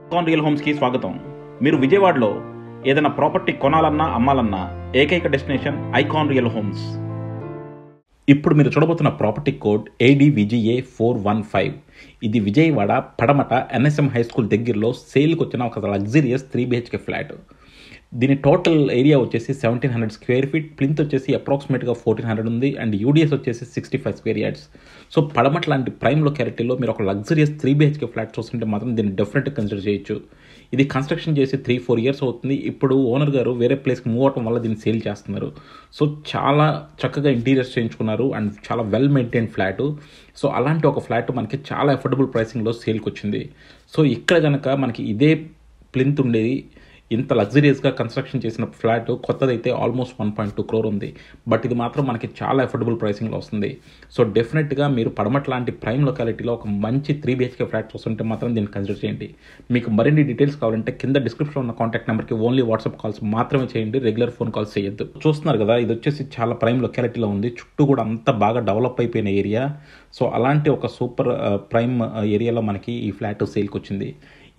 Icon real హోమ్స్కి స్వాగతం. మీరు విజయవాడలో ఏదైనా ప్రాపర్టీ కొనాలన్నా అమ్మాలన్నా ఏకైక డెస్టినేషన్ ఐకాన్ రియల్ హోమ్స్. ఇప్పుడు మీరు చూడబోతున్న ప్రాపర్టీ కోడ్ ADVGA 415. ఇది విజయవాడ పడమట NSM హై స్కూల్ దగ్గరలో సేల్కి వచ్చిన ఒక లగ్జరియస్ 3 BHK ఫ్లాట్. దీని టోటల్ ఏరియా వచ్చేసి 1700 స్క్వేర్ ఫీట్, ప్లింత్ వచ్చేసి అప్రాక్సిమేట్గా 1400 ఉంది అండ్ UDS వచ్చేసి 65 స్క్వేర్ యార్డ్స్. సో పడమట లాంటి ప్రైమ్ లొకాలిటీలో మీరు ఒక లగ్జరియస్ 3 BHK ఫ్లాట్ చూస్తుంటే మాత్రం దీన్ని డెఫినెట్గా కన్సిడర్ చేయొచ్చు. ఇది కన్స్ట్రక్షన్ చేసి 3-4 ఇయర్స్ అవుతుంది. ఇప్పుడు ఓనర్ గారు వేరే ప్లేస్కి మూవ్ అవటం వల్ల దీన్ని సేల్ చేస్తున్నారు. సో చాలా చక్కగా ఇంటీరియర్స్ చేయించుకున్నారు అండ్ చాలా వెల్ మెయింటైన్ ఫ్లాట్. సో అలాంటి ఒక ఫ్లాట్ మనకి చాలా అఫోర్డబుల్ ప్రైసింగ్లో సేల్కి వచ్చింది. సో ఇక్కడ కనుక మనకి ఇదే ప్లింత్ ఉండేది, ఇంత లగ్జరియస్గా కన్స్ట్రక్షన్ చేసిన ఫ్లాట్ కొత్తదైతే ఆల్మోస్ట్ 1.2 crore ఉంది. బట్ ఇది మాత్రం మనకి చాలా అఫోర్డబుల్ ప్రైసింగ్లో వస్తుంది. సో డెఫినెట్గా మీరు పడమట లాంటి ప్రైమ్ లొకాలిటీలో ఒక మంచి 3 BHK ఫ్లాట్ చూస్తుంటే మాత్రం దీన్ని కన్సిడర్ చేయండి. మీకు మరిన్ని డీటెయిల్స్ కావాలంటే కింద డిస్క్రిప్షన్లో ఉన్న కాంటాక్ట్ నెంబర్కి ఓన్లీ వాట్సాప్ కాల్స్ మాత్రమే చేయండి, రెగ్యులర్ ఫోన్ కాల్స్ చేయొద్దు. చూస్తున్నారు కదా, ఇది వచ్చేసి చాలా ప్రైమ్ లొకాలిటీలో ఉంది. చుట్టూ కూడా అంతా బాగా డెవలప్ అయిపోయిన ఏరియా. సో అలాంటి ఒక సూపర్ ప్రైమ్ ఏరియాలో మనకి ఈ ఫ్లాట్ సేల్కి వచ్చింది.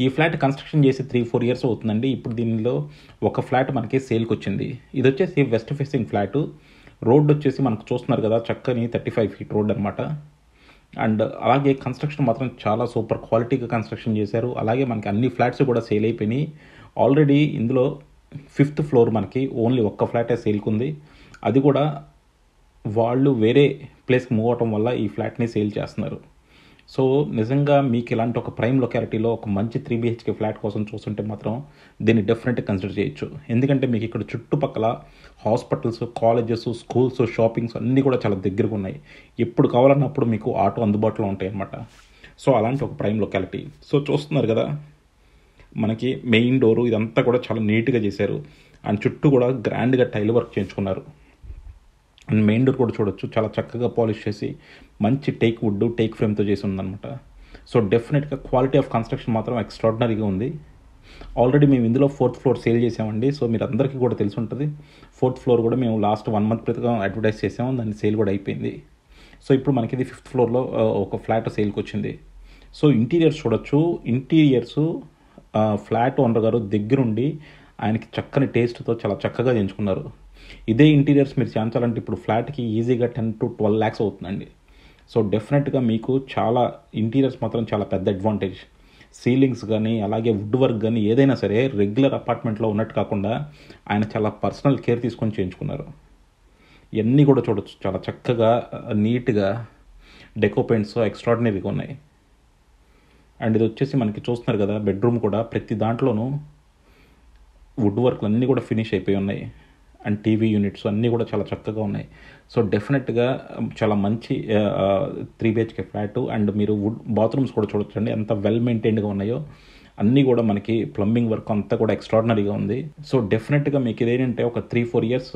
ఈ ఫ్లాట్ కన్స్ట్రక్షన్ చేసి 3-4 ఇయర్స్ అవుతుందండి. ఇప్పుడు దీనిలో ఒక ఫ్లాట్ మనకి సేల్కి వచ్చింది. ఇది వచ్చేసి వెస్ట్ ఫేసింగ్ ఫ్లాట్. రోడ్ వచ్చేసి మనకు చూస్తున్నారు కదా, చక్కని 35 feet రోడ్ అనమాట. అండ్ అలాగే కన్స్ట్రక్షన్ మాత్రం చాలా సూపర్ క్వాలిటీగా కన్స్ట్రక్షన్ చేశారు. అలాగే మనకి అన్ని ఫ్లాట్స్ కూడా సేల్ అయిపోయినాయి. ఆల్రెడీ ఇందులో 5th floor మనకి ఓన్లీ ఒక్క ఫ్లాటే సేల్కి ఉంది. అది కూడా వాళ్ళు వేరే ప్లేస్కి మూవ్ అవటం వల్ల ఈ ఫ్లాట్ని సేల్ చేస్తున్నారు. సో నిజంగా మీకు ఇలాంటి ఒక ప్రైమ్ లొకాలిటీలో ఒక మంచి 3 BHK ఫ్లాట్ కోసం చూస్తుంటే మాత్రం దీన్ని డెఫినెట్గా కన్సిడర్ చేయొచ్చు. ఎందుకంటే మీకు ఇక్కడ చుట్టుపక్కల హాస్పిటల్స్, కాలేజెస్, స్కూల్స్, షాపింగ్స్ అన్నీ కూడా చాలా దగ్గరగా ఉన్నాయి. ఎప్పుడు కావాలన్నప్పుడు మీకు ఆటో అందుబాటులో ఉంటాయి అన్నమాట. సో అలాంటి ఒక ప్రైమ్ లొకాలిటీ. సో చూస్తున్నారు కదా, మనకి మెయిన్ డోరు ఇదంతా కూడా చాలా నీట్గా చేశారు అండ్ చుట్టూ కూడా గ్రాండ్గా టైల్ వర్క్ చేయించుకున్నారు. అండ్ మెయిన్ డోర్ కూడా చూడొచ్చు, చాలా చక్కగా పాలిష్ చేసి మంచి టేక్ వుడ్, టేక్ ఫ్రేమ్తో చేసి ఉందన్నమాట. సో డెఫినెట్గా క్వాలిటీ ఆఫ్ కన్స్ట్రక్షన్ మాత్రం ఎక్స్ట్రాడినరీగా ఉంది. ఆల్రెడీ మేము ఇందులో 4th floor సేల్ చేసామండి. సో మీరు అందరికీ కూడా తెలిసి ఉంటుంది. 4th floor కూడా మేము లాస్ట్ 1 month క్రితం అడ్వర్టైజ్ చేసాము, దాని సేల్ కూడా అయిపోయింది. సో ఇప్పుడు మనకి ఇది 5th floorలో ఒక ఫ్లాట్ సేల్కి వచ్చింది. సో ఇంటీరియర్స్ చూడొచ్చు. ఇంటీరియర్స్ ఫ్లాట్ ఓనర్ గారు దగ్గరుండి ఆయనకి చక్కని టేస్ట్తో చాలా చక్కగా చేయించుకున్నారు. ఇదే ఇంటీరియర్స్ మీరు చేయించాలంటే ఇప్పుడు ఫ్లాట్కి ఈజీగా 10 to 12 lakhs అవుతుందండి. సో డెఫినెట్గా మీకు చాలా ఇంటీరియర్స్ మాత్రం చాలా పెద్ద అడ్వాంటేజ్. సీలింగ్స్ కానీ అలాగే వుడ్ వర్క్ కానీ ఏదైనా సరే రెగ్యులర్ అపార్ట్మెంట్లో ఉన్నట్టు కాకుండా ఆయన చాలా పర్సనల్ కేర్ తీసుకొని చేయించుకున్నారు. ఇవన్నీ కూడా చూడొచ్చు, చాలా చక్కగా నీట్గా డెకో పెయింట్స్ ఎక్స్ట్రాడినరీగా ఉన్నాయి. అండ్ ఇది వచ్చేసి మనకి చూస్తున్నారు కదా, బెడ్రూమ్ కూడా ప్రతి దాంట్లోనూ వుడ్ వర్క్లు అన్నీ కూడా ఫినిష్ అయిపోయి ఉన్నాయి. అండ్ టీవీ యూనిట్స్ అన్నీ కూడా చాలా చక్కగా ఉన్నాయి. సో డెఫినెట్గా చాలా మంచి 3 BHK ఫ్లాట్. అండ్ మీరు వుడ్ బాత్రూమ్స్ కూడా చూడొచ్చండి, ఎంత వెల్ మెయింటైన్డ్గా ఉన్నాయో. అన్నీ కూడా మనకి ప్లంబింగ్ వర్క్ అంతా కూడా ఎక్స్ట్రాడినరీగా ఉంది. సో డెఫినెట్గా మీకు ఇదేంటంటే ఒక 3-4 years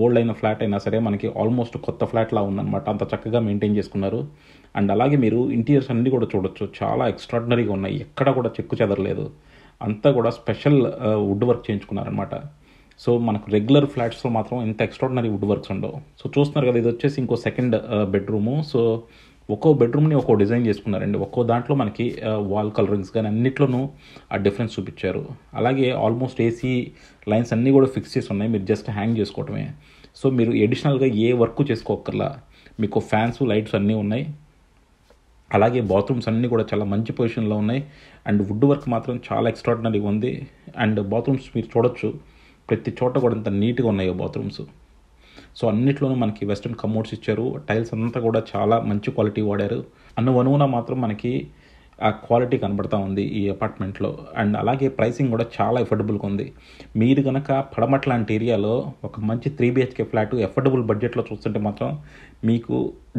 ఓల్డ్ అయిన ఫ్లాట్ అయినా సరే మనకి ఆల్మోస్ట్ కొత్త ఫ్లాట్లా ఉందన్నమాట. అంత చక్కగా మెయింటైన్ చేసుకున్నారు. అండ్ అలాగే మీరు ఇంటీరియర్స్ అన్నీ కూడా చూడొచ్చు, చాలా ఎక్స్ట్రాడినరీగా ఉన్నాయి. ఎక్కడ కూడా చెక్కు చెదరలేదు, అంతా కూడా స్పెషల్ వుడ్ వర్క్ చేయించుకున్నారనమాట. సో మనకు రెగ్యులర్ ఫ్లాట్స్లో మాత్రం ఇంత ఎక్స్ట్రాడినరీ వుడ్ వర్క్స్ ఉండవు. సో చూస్తున్నారు కదా, ఇది వచ్చేసి ఇంకో సెకండ్ బెడ్రూము. సో ఒక్కో బెడ్రూమ్ని ఒక్కో డిజైన్ చేసుకున్నారండి. ఒక్కో దాంట్లో మనకి వాల్ కలరింగ్స్ కానీ అన్నిట్లోనూ ఆ డిఫరెన్స్ చూపించారు. అలాగే ఆల్మోస్ట్ AC లైన్స్ అన్నీ కూడా ఫిక్స్ చేసి ఉన్నాయి, మీరు జస్ట్ హ్యాంగ్ చేసుకోవటమే. సో మీరు ఎడిషనల్గా ఏ వర్క్ చేసుకోకర్లా, మీకు ఫ్యాన్స్, లైట్స్ అన్నీ ఉన్నాయి. అలాగే బాత్రూమ్స్ అన్నీ కూడా చాలా మంచి పొజిషన్లో ఉన్నాయి. అండ్ వుడ్ వర్క్ మాత్రం చాలా ఎక్స్ట్రాడినరీగా ఉంది. అండ్ బాత్రూమ్స్ మీరు చూడొచ్చు, ప్రతి చోట కూడా ఇంత నీట్గా ఉన్నాయో బాత్రూమ్స్. సో అన్నిట్లోనూ మనకి వెస్ట్రన్ కమోడ్స్ ఇచ్చారు. టైల్స్ అంతా కూడా చాలా మంచి క్వాలిటీ వాడారు. అనువున మాత్రం మనకి ఆ క్వాలిటీ కనబడతా ఉంది ఈ అపార్ట్మెంట్లో. అండ్ అలాగే ప్రైసింగ్ కూడా చాలా ఎఫోర్డబుల్గా ఉంది. మీరు కనుక పడమట లాంటి ఏరియాలో ఒక మంచి 3 BHK ఫ్లాట్ ఎఫోర్డబుల్ బడ్జెట్లో చూస్తుంటే మాత్రం మీకు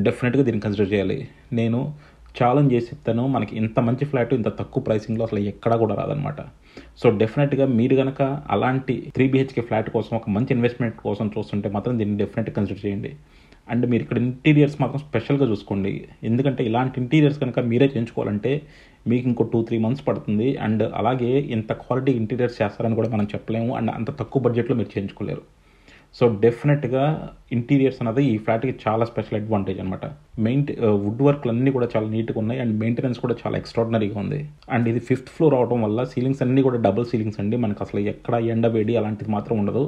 డెఫినెట్గా దీన్ని కన్సిడర్ చేయాలి. నేను ఛాలెంజ్ చేసి చెప్తాను, మనకి ఇంత మంచి ఫ్లాట్ ఇంత తక్కువ ప్రైసింగ్లో అసలు ఎక్కడా కూడా రాదనమాట. సో డెఫినెట్గా మీరు కనుక అలాంటి 3 BHK ఫ్లాట్ కోసం ఒక మంచి ఇన్వెస్ట్మెంట్ కోసం చూస్తుంటే మాత్రం దీన్ని డెఫినెట్గా కన్సిడర్ చేయండి. అండ్ మీరు ఇక్కడ ఇంటీరియర్స్ మాత్రం స్పెషల్గా చూసుకోండి. ఎందుకంటే ఇలాంటి ఇంటీరియర్స్ కనుక మీరే చేయించుకోవాలంటే మీకు ఇంకో 2-3 months పడుతుంది. అండ్ అలాగే ఇంత క్వాలిటీ ఇంటీరియర్స్ చేస్తారని కూడా మనం చెప్పలేము. అండ్ అంత తక్కువ బడ్జెట్లో మీరు చేయించుకోలేరు. సో డెఫినెట్గా ఇంటీరియర్స్ అనేది ఈ ఫ్లాట్కి చాలా స్పెషల్ అడ్వాంటేజ్ అనమాట. వుడ్ వర్క్లు అన్నీ కూడా చాలా నీట్గా ఉన్నాయి అండ్ మెయింటెనెన్స్ కూడా చాలా ఎక్స్ట్రాడినరీగా ఉంది. అండ్ ఇది 5th ఫ్లోర్ అవడం వల్ల సీలింగ్స్ అన్నీ కూడా డబుల్ సీలింగ్స్ అండి. మనకు అసలు ఎక్కడ ఎండ వేడి అలాంటిది మాత్రం ఉండదు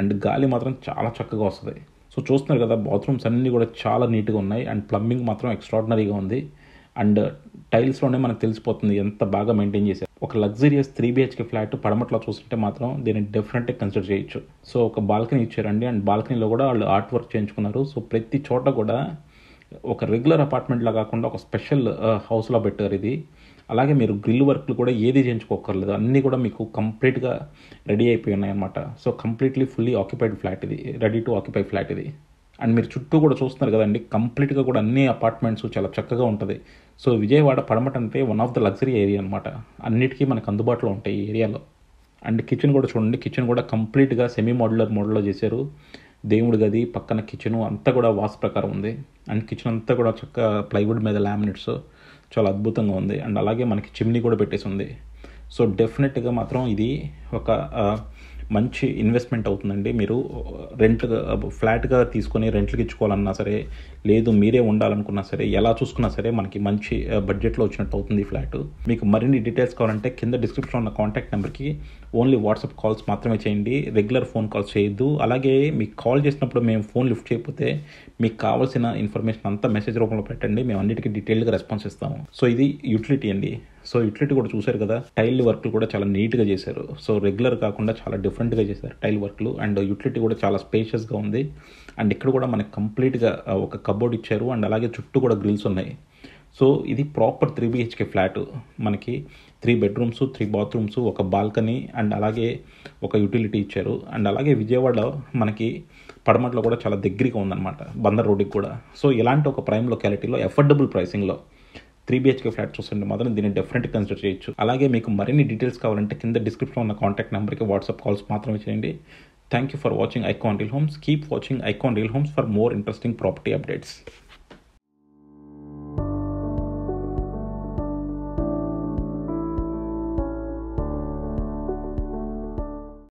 అండ్ గాలి మాత్రం చాలా చక్కగా వస్తుంది. సో చూస్తున్నారు కదా, బాత్రూమ్స్ అన్నీ కూడా చాలా నీట్గా ఉన్నాయి అండ్ ప్లంబింగ్ మాత్రం ఎక్స్ట్రాడినరీగా ఉంది. అండ్ టైల్స్లోనే మనకు తెలిసిపోతుంది ఎంత బాగా మెయింటైన్ చేశారు. ఒక లగ్జరియస్ 3 BHK ఫ్లాట్ పడమట్లో చూస్తుంటే మాత్రం దీన్ని డెఫినెట్గా కన్సిడర్ చేయొచ్చు. సో ఒక బాల్కనీ ఇచ్చారండి అండ్ బాల్కనీలో కూడా వాళ్ళు ఆర్ట్ వర్క్ చేయించుకున్నారు. సో ప్రతి చోట కూడా ఒక రెగ్యులర్ అపార్ట్మెంట్లా కాకుండా ఒక స్పెషల్ హౌస్లో పెట్టారు ఇది. అలాగే మీరు గ్రిల్ వర్క్లు కూడా ఏది చేయించుకోకర్లేదు, అన్నీ కూడా మీకు కంప్లీట్గా రెడీ అయిపోయి ఉన్నాయి అన్నమాట. So completely fully occupied flat ఇది, రెడీ టు ఆక్యుపై ఫ్లాట్ ఇది. అండ్ మీరు చుట్టూ కూడా చూస్తున్నారు కదండి, కంప్లీట్గా కూడా అన్ని అపార్ట్మెంట్స్ చాలా చక్కగా ఉంటుంది. సో విజయవాడ పడమట అంటే one of the luxury area అనమాట. అన్నిటికీ మనకు అందుబాటులో ఉంటాయి ఈ ఏరియాలో. అండ్ కిచెన్ కూడా చూడండి, కిచెన్ కూడా కంప్లీట్గా సెమీ మోడ్యులర్ చేశారు. దేవుడి గది పక్కన కిచెను అంతా కూడా వాస్తు ప్రకారం ఉంది. అండ్ కిచెన్ అంతా కూడా చక్కగా ప్లైవుడ్ మీద లామినేట్స్ చాలా అద్భుతంగా ఉంది. అండ్ అలాగే మనకి చిమ్నీ కూడా పెట్టేసి ఉంది. సో డెఫినెట్గా మాత్రం ఇది ఒక మంచి ఇన్వెస్ట్మెంట్ అవుతుందండి. మీరు ఫ్లాట్గా తీసుకొని రెంట్లకి ఇచ్చుకోవాలన్నా సరే, లేదు మీరే ఉండాలనుకున్నా సరే, ఎలా చూసుకున్నా సరే మనకి మంచి బడ్జెట్లో వచ్చినట్టు అవుతుంది ఈ ఫ్లాట్. మీకు మరిన్ని డీటెయిల్స్ కావాలంటే కింద డిస్క్రిప్షన్లో ఉన్న కాంటాక్ట్ నెంబర్కి ఓన్లీ వాట్సాప్ కాల్స్ మాత్రమే చేయండి, రెగ్యులర్ ఫోన్ కాల్స్ చేయొద్దు. అలాగే మీకు కాల్ చేసినప్పుడు మేము ఫోన్ లిఫ్ట్ చేయకపోతే మీకు కావాల్సిన ఇన్ఫర్మేషన్ అంతా మెసేజ్ రూపంలో పెట్టండి, మేము అన్నిటికీ డీటెయిల్గా రెస్పాన్స్ ఇస్తాము. సో ఇది యూటిలిటీ అండి. సో యూటిలిటీ కూడా చూశారు కదా, టైల్ వర్క్లు కూడా చాలా నీట్గా చేశారు. సో రెగ్యులర్ కాకుండా చాలా డిఫరెంట్గా చేశారు టైల్ వర్క్లు. అండ్ యూటిలిటీ కూడా చాలా స్పేషియస్గా ఉంది. అండ్ ఇక్కడ కూడా మనకి కంప్లీట్గా ఒక కబోర్డ్ ఇచ్చారు అండ్ అలాగే చుట్టూ కూడా గ్రిల్స్ ఉన్నాయి. సో ఇది ప్రాపర్ 3 BHK ఫ్లాట్. మనకి 3 బెడ్రూమ్స్, 3 బాత్రూమ్స్, ఒక బాల్కనీ అండ్ అలాగే ఒక యూటిలిటీ ఇచ్చారు. అండ్ అలాగే విజయవాడ మనకి పడమట్లో కూడా చాలా దగ్గరగా ఉందన్నమాట, బందర్ రోడ్డుకి కూడా. సో ఇలాంటి ఒక ప్రైమ్ లొకాలిటీలో అఫోర్డబుల్ ప్రైసింగ్లో 3 BHK ఫ్లాట్ చూస్తుంటే మాత్రం దీన్ని డెఫినెట్గా కన్సిడర్ చేయొచ్చు. అలాగే మీకు మరిన్ని డీటెయిల్స్ కావాలంటే కింద డిస్క్రిప్షన్లో ఉన్న కాంటాక్ట్ నెంబర్కి వాట్సాప్ కాల్స్ మాత్రమే చేయండి. Thank you for watching icon real homes. Keep watching icon real homes for more interesting property updates.